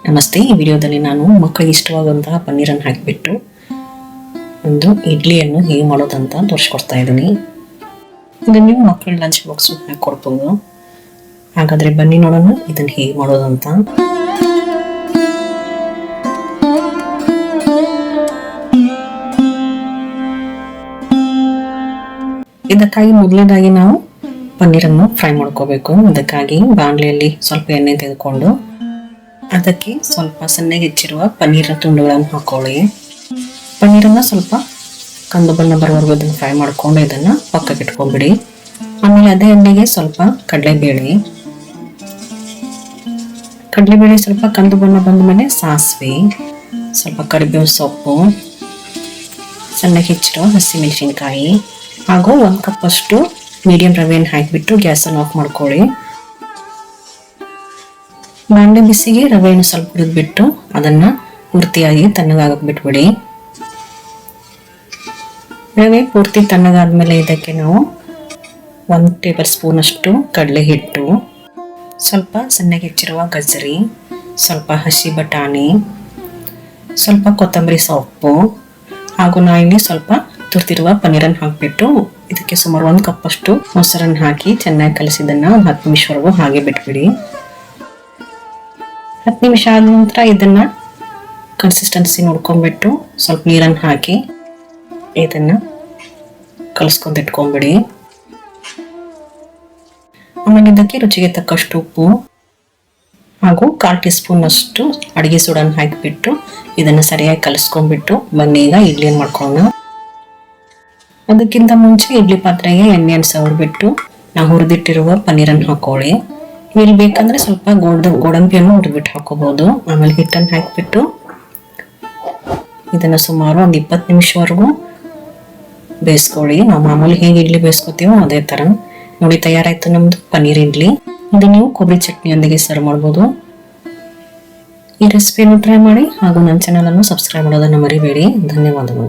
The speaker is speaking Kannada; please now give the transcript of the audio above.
ನಮಸ್ತೆ. ಈ ವಿಡಿಯೋದಲ್ಲಿ ನಾನು ಮಕ್ಕಳಿಗೆ ಇಷ್ಟವಾಗುವಂತಹ ಪನ್ನೀರನ್ನು ಹಾಕಿಬಿಟ್ಟು ಒಂದು ಇಡ್ಲಿಯನ್ನು ಹೇಗೆ ಮಾಡೋದಂತ ತೋರಿಸ್ಕೊಡ್ತಾ ಇದ್ದೀನಿ. ಇದನ್ನು ನೀವು ಮಕ್ಕಳ ಲಂಚ್ ಬಾಕ್ಸ್ ಹಾಕಿ ಕೊಡ್ಬೋದು. ಹಾಗಾದರೆ ಬನ್ನಿ ನೋಡೋಣ ಇದನ್ನು ಹೇಗೆ ಮಾಡೋದಂತ. ಇದಕ್ಕಾಗಿ ಮೊದಲನೇದಾಗಿ ನಾವು ಪನ್ನೀರನ್ನು ಫ್ರೈ ಮಾಡ್ಕೋಬೇಕು. ಅದಕ್ಕಾಗಿ ಬಾಣಲೆಯಲ್ಲಿ ಸ್ವಲ್ಪ ಎಣ್ಣೆ ತೆಗೆದುಕೊಂಡು ಅದಕ್ಕೆ ಸ್ವಲ್ಪ ಸಣ್ಣಗೆ ಹೆಚ್ಚಿರುವ ಪನ್ನೀರ ತುಂಡುಗಳನ್ನು ಹಾಕೊಳ್ಳಿ. ಪನ್ನೀರನ್ನು ಸ್ವಲ್ಪ ಕಂದು ಬಣ್ಣ ಬರುವವರೆಗೂ ಇದನ್ನು ಫ್ರೈ ಮಾಡ್ಕೊಂಡು ಇದನ್ನು ಪಕ್ಕಕ್ಕೆ ಇಟ್ಕೊಂಡ್ಬಿಡಿ. ಆಮೇಲೆ ಅದೇ ಎಣ್ಣೆಗೆ ಸ್ವಲ್ಪ ಕಡಲೆಬೇಳೆ ಸ್ವಲ್ಪ ಕಂದು ಬಣ್ಣ ಬಂದ ಮೇಲೆ ಸಾಸಿವೆ, ಸ್ವಲ್ಪ ಕರಿಬೇವು ಸೊಪ್ಪು, ಸಣ್ಣಗೆ ಹೆಚ್ಚಿರುವ ಹಸಿಮೆಣಸಿನಕಾಯಿ ಹಾಗೂ 1 ಕಪ್ ಅಷ್ಟು ಮೀಡಿಯಂ ರವೆಯನ್ನು ಹಾಕಿಬಿಟ್ಟು ಗ್ಯಾಸನ್ನು ಆಫ್ ಮಾಡ್ಕೊಳ್ಳಿ. ಬಾಂಡೆ ಬಿಸಿಗೆ ರವೆಯನ್ನು ಸ್ವಲ್ಪ ಹುರಿದ್ಬಿಟ್ಟು ಅದನ್ನು ಪೂರ್ತಿಯಾಗಿ ತಣ್ಣಗಾಗಕ್ಕೆ ಬಿಟ್ಬಿಡಿ. ರವೆ ಪೂರ್ತಿ ತಣ್ಣಗಾದ್ಮೇಲೆ ಇದಕ್ಕೆ ನಾವು 1 ಟೇಬಲ್ ಸ್ಪೂನ್ ಅಷ್ಟು ಕಡಲೆ ಹಿಟ್ಟು, ಸ್ವಲ್ಪ ಸಣ್ಣಗೆ ಹೆಚ್ಚಿರುವ ಗಜರಿ, ಸ್ವಲ್ಪ ಹಸಿ ಬಟಾಣಿ, ಸ್ವಲ್ಪ ಕೊತ್ತಂಬರಿ ಸೊಪ್ಪು ಹಾಗೂ ನಾವಿಲ್ಲಿ ಸ್ವಲ್ಪ ತುರಿದಿರುವ ಪನ್ನೀರನ್ನು ಹಾಕಿಬಿಟ್ಟು ಇದಕ್ಕೆ ಸುಮಾರು 1 ಕಪ್ ಅಷ್ಟು ಮೊಸರನ್ನು ಹಾಕಿ ಚೆನ್ನಾಗಿ ಕಲಸಿದ್ದನ್ನು 10 ನಿಮಿಷವರೆಗೂ ಹಾಗೆ ಬಿಟ್ಬಿಡಿ. 10 ನಿಮಿಷ ಆದ ನಂತರ ಇದನ್ನು ಕನ್ಸಿಸ್ಟೆನ್ಸಿ ನೋಡ್ಕೊಂಡ್ಬಿಟ್ಟು ಸ್ವಲ್ಪ ನೀರನ್ನು ಹಾಕಿ ಇದನ್ನು ಕಲಸ್ಕೊಂಡು ಇಟ್ಕೊಂಡ್ಬಿಡಿ. ಆಮೇಲೆ ಇದಕ್ಕೆ ರುಚಿಗೆ ತಕ್ಕಷ್ಟು ಉಪ್ಪು ಹಾಗೂ 1/4 ಟೀ ಸ್ಪೂನ್ ಅಷ್ಟು ಅಡುಗೆ ಸೋಡನ್ನು ಹಾಕಿಬಿಟ್ಟು ಇದನ್ನು ಸರಿಯಾಗಿ ಕಲಸ್ಕೊಂಡ್ಬಿಟ್ಟು ಬನ್ನಿ ಈಗ ಇಡ್ಲಿಯನ್ನು ಮಾಡ್ಕೊಳ್ಳೋಣ. ಅದಕ್ಕಿಂತ ಮುಂಚೆ ಇಡ್ಲಿ ಪಾತ್ರೆಗೆ ಎಣ್ಣೆಯನ್ನು ಸವರ್ಬಿಟ್ಟು ನಾವು ಹುರಿದಿಟ್ಟಿರುವ ಪನ್ನೀರನ್ನು ಹಾಕೊಳ್ಳಿ. ಇಲ್ಲಿ ಬೇಕಂದ್ರೆ ಸ್ವಲ್ಪ ಗೋಡಂಬಿಯನ್ನು ಹುರಿದ್ಬಿಟ್ಟು ಹಾಕೋಬಹುದು. ಆಮೇಲೆ ಹಿಟ್ಟನ್ನು ಹಾಕಿಬಿಟ್ಟು ಇದನ್ನು ಸುಮಾರು ಒಂದು 20 ನಿಮಿಷವರೆಗೂ ಬೇಯಿಸ್ಕೊಳ್ಳಿ. ನಾವು ಮಾಮೂಲಿ ಹೇಗೆ ಇಡ್ಲಿ ಬೇಯಿಸ್ಕೊತೀವೋ ಅದೇ ಥರ. ನೋಡಿ, ತಯಾರಾಯ್ತು ನಮ್ಮದು ಪನ್ನೀರ್ ಇಡ್ಲಿ. ಇದು ನೀವು ಕೊಬ್ಬರಿ ಚಟ್ನಿಯೊಂದಿಗೆ ಸರ್ವ್ ಮಾಡ್ಬೋದು. ಈ ರೆಸಿಪಿಯನ್ನು ಟ್ರೈ ಮಾಡಿ ಹಾಗೂ ನನ್ನ ಚಾನಲನ್ನು ಸಬ್ಸ್ಕ್ರೈಬ್ ಮಾಡೋದನ್ನು ಮರಿಬೇಡಿ. ಧನ್ಯವಾದಗಳು.